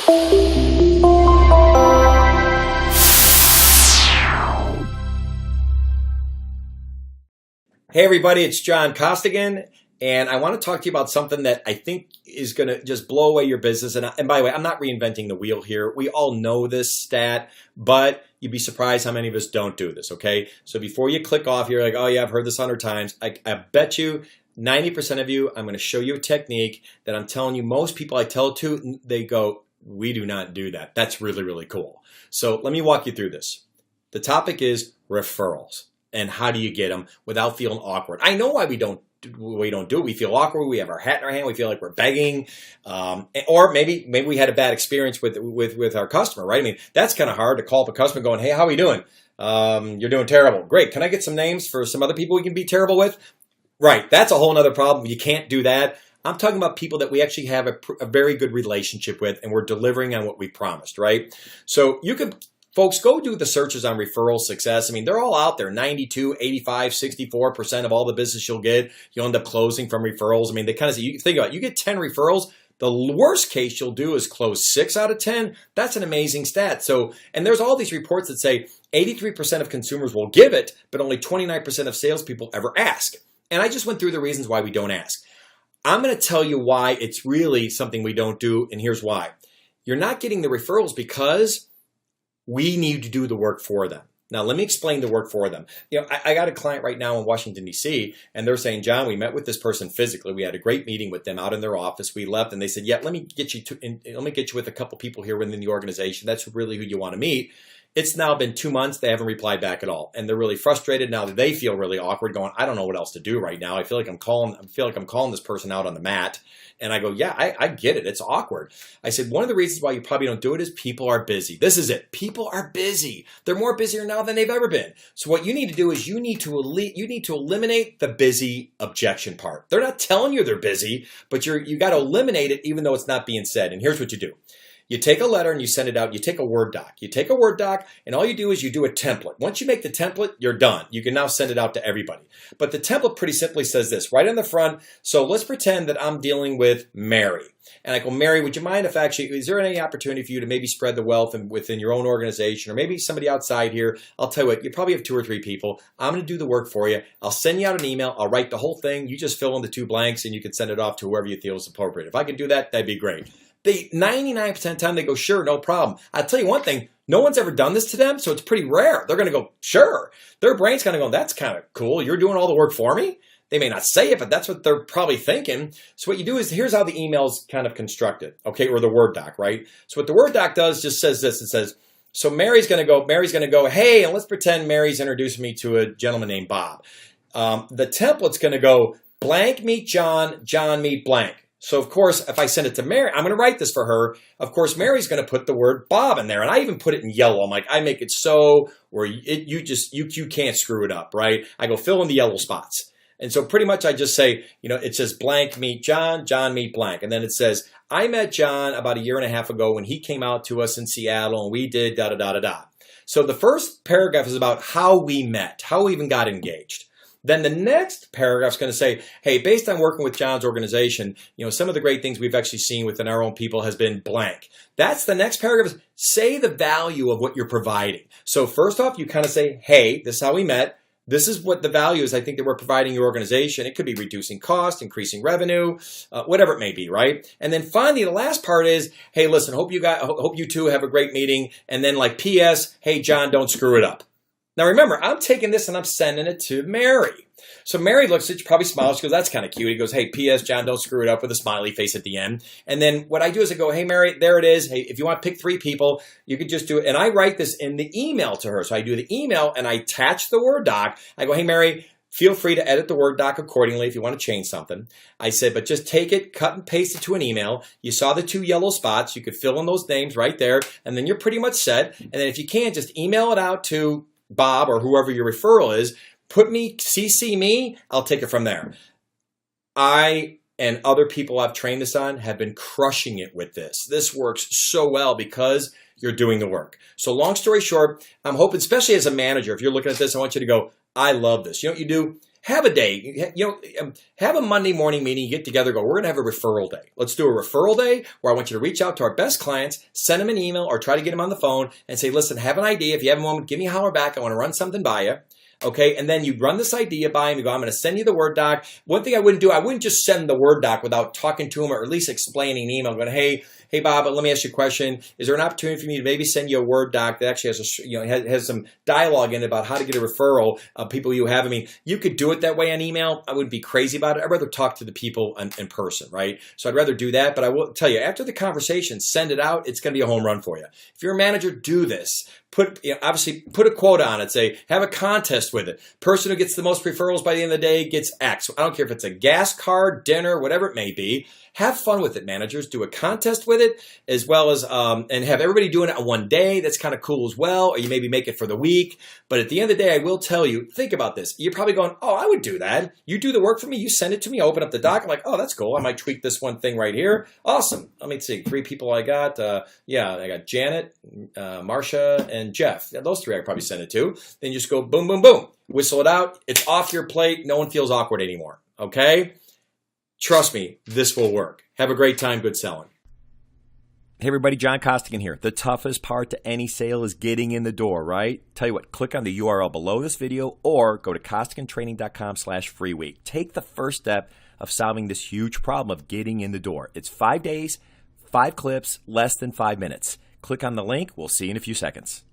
Hey everybody, it's John Costigan, and I want to talk to you about something that I think is going to just blow away your business. And by the way, I'm not reinventing the wheel here. We all know this stat, but you'd be surprised how many of us don't do this, okay? So before you click off, you're like, oh yeah, I've heard this 100 times. I bet you 90% of you, I'm going to show you a technique that I'm telling you most people I tell it to, they go, we do not do that. That's really, really cool. So let me walk you through this. The topic is referrals. And how do you get them without feeling awkward? I know why we don't do it. We feel awkward. We have our hat in our hand. We feel like we're begging, or maybe we had a bad experience with our customer, right? I mean, that's kind of hard to call up a customer going, "Hey, how are we doing? You're doing terrible. Great. Can I get some names for some other people we can be terrible with?" Right. That's a whole nother problem. You can't do that. I'm talking about people that we actually have a very good relationship with, and we're delivering on what we promised, right? So you could. Folks, go do the searches on referral success. I mean, they're all out there. 92, 85, 64% of all the business you'll get, you'll end up closing from referrals. I mean, they kind of say, you think about it, you get 10 referrals, the worst case you'll do is close 6 out of 10. That's an amazing stat. So, and there's all these reports that say 83% of consumers will give it, but only 29% of salespeople ever ask. And I just went through the reasons why we don't ask. I'm going to tell you why it's really something we don't do, and here's why. You're not getting the referrals because we need to do the work for them. Now, let me explain the work for them. You know, I got a client right now in Washington, D.C., and they're saying, John, we met with this person physically. We had a great meeting with them out in their office. We left, and they said, yeah, let me get you with a couple people here within the organization. That's really who you want to meet. It's now been 2 months. They haven't replied back at all. And they're really frustrated now that they feel really awkward going, I don't know what else to do right now. I feel like I'm calling this person out on the mat. And I go, yeah, I get it. It's awkward. I said, one of the reasons why you probably don't do it is people are busy. This is it. People are busy. They're more busier now than they've ever been. So what you need to do is you need to eliminate the busy objection part. They're not telling you they're busy, but you got to eliminate it even though it's not being said. And here's what you do. You take a letter and you send it out. You take a Word doc. You take a Word doc, and all you do is you do a template. Once you make the template, you're done. You can now send it out to everybody. But the template pretty simply says this, right on the front. So let's pretend that I'm dealing with Mary. And I go, Mary, would you mind if is there any opportunity for you to maybe spread the wealth within your own organization or maybe somebody outside here? I'll tell you what, you probably have 2 or 3 people. I'm going to do the work for you. I'll send you out an email. I'll write the whole thing. You just fill in the 2 blanks and you can send it off to whoever you feel is appropriate. If I could do that, that'd be great. 99% of the time they go, sure, no problem. I'll tell you one thing, no one's ever done this to them, so it's pretty rare. They're going to go, sure. Their brain's going to go, that's kind of cool. You're doing all the work for me? They may not say it, but that's what they're probably thinking. So what you do is, here's how the email's kind of constructed, okay, or the Word doc, right? So what the Word doc does just says this. It says, so Mary's going to go, hey, and let's pretend Mary's introduced me to a gentleman named Bob. The template's going to go, blank meet John, John meet blank. So, of course, if I send it to Mary, I'm going to write this for her. Of course, Mary's going to put the word Bob in there. And I even put it in yellow. I'm like, I make it so where you can't screw it up, right? I go fill in the yellow spots. And so pretty much I just say, it says blank meet John, John meet blank. And then it says, I met John about 1.5 years ago when he came out to us in Seattle and we did da-da-da-da-da. So the first paragraph is about how we met, how we even got engaged. Then the next paragraph is going to say, hey, based on working with John's organization, some of the great things we've actually seen within our own people has been blank. That's the next paragraph. Say the value of what you're providing. So first off, you kind of say, hey, this is how we met. This is what the value is I think that we're providing your organization. It could be reducing cost, increasing revenue, whatever it may be, right? And then finally, the last part is, hey, listen, hope you two have a great meeting. And then like P.S., hey, John, don't screw it up. Now remember, I'm taking this and I'm sending it to Mary. So Mary looks at you, probably smiles. She goes, that's kind of cute. He goes, hey, P.S., John, don't screw it up with a smiley face at the end. And then what I do is I go, hey, Mary, there it is. Hey, if you want to pick 3 people, you could just do it. And I write this in the email to her. So I do the email and I attach the Word doc. I go, hey, Mary, feel free to edit the Word doc accordingly if you want to change something. I said, but just take it, cut and paste it to an email. You saw the 2 yellow spots. You could fill in those names right there. And then you're pretty much set. And then if you can, just email it out to Bob or whoever your referral is. CC me, I'll take it from there. I and other people I've trained this on have been crushing it with this. This works so well because you're doing the work. So long story short, I'm hoping, especially as a manager, if you're looking at this, I want you to go, I love this. You know what you do? Have a day, have a Monday morning meeting, you get together, go, we're going to have a referral day. Let's do a referral day where I want you to reach out to our best clients, send them an email or try to get them on the phone and say, listen, have an idea. If you have a moment, give me a holler back. I want to run something by you. Okay, and then you run this idea by him. You go, I'm going to send you the Word doc. One thing I wouldn't do, I wouldn't just send the Word doc without talking to him or at least explaining an email. Going, hey Bob, let me ask you a question. Is there an opportunity for me to maybe send you a Word doc that actually has some dialogue in it about how to get a referral of people you have? I mean, you could do it that way on email. I wouldn't be crazy about it. I'd rather talk to the people in person, right? So I'd rather do that. But I will tell you, after the conversation, send it out. It's going to be a home run for you. If you're a manager, do this. Obviously put a quota on it. Say, have a contest with it. Person who gets the most referrals by the end of the day gets X. I don't care if it's a gas card, dinner, whatever it may be. Have fun with it, managers. Do a contest with it as well as, and have everybody doing it on one day. That's kind of cool as well. Or you maybe make it for the week. But at the end of the day, I will tell you, think about this. You're probably going, oh, I would do that. You do the work for me. You send it to me. I open up the doc. I'm like, oh, that's cool. I might tweak this one thing right here. Awesome. Let me see. 3 people I got. I got Janet, Marcia, and Jeff. Yeah, those 3 I probably send it to. Then you just go boom, boom, boom. Whistle it out. It's off your plate. No one feels awkward anymore. Okay? Trust me, this will work. Have a great time. Good selling. Hey everybody, John Costigan here. The toughest part to any sale is getting in the door, right? Tell you what, click on the URL below this video or go to costigantraining.com/free week. Take the first step of solving this huge problem of getting in the door. It's 5 days, 5 clips, less than 5 minutes. Click on the link. We'll see you in a few seconds.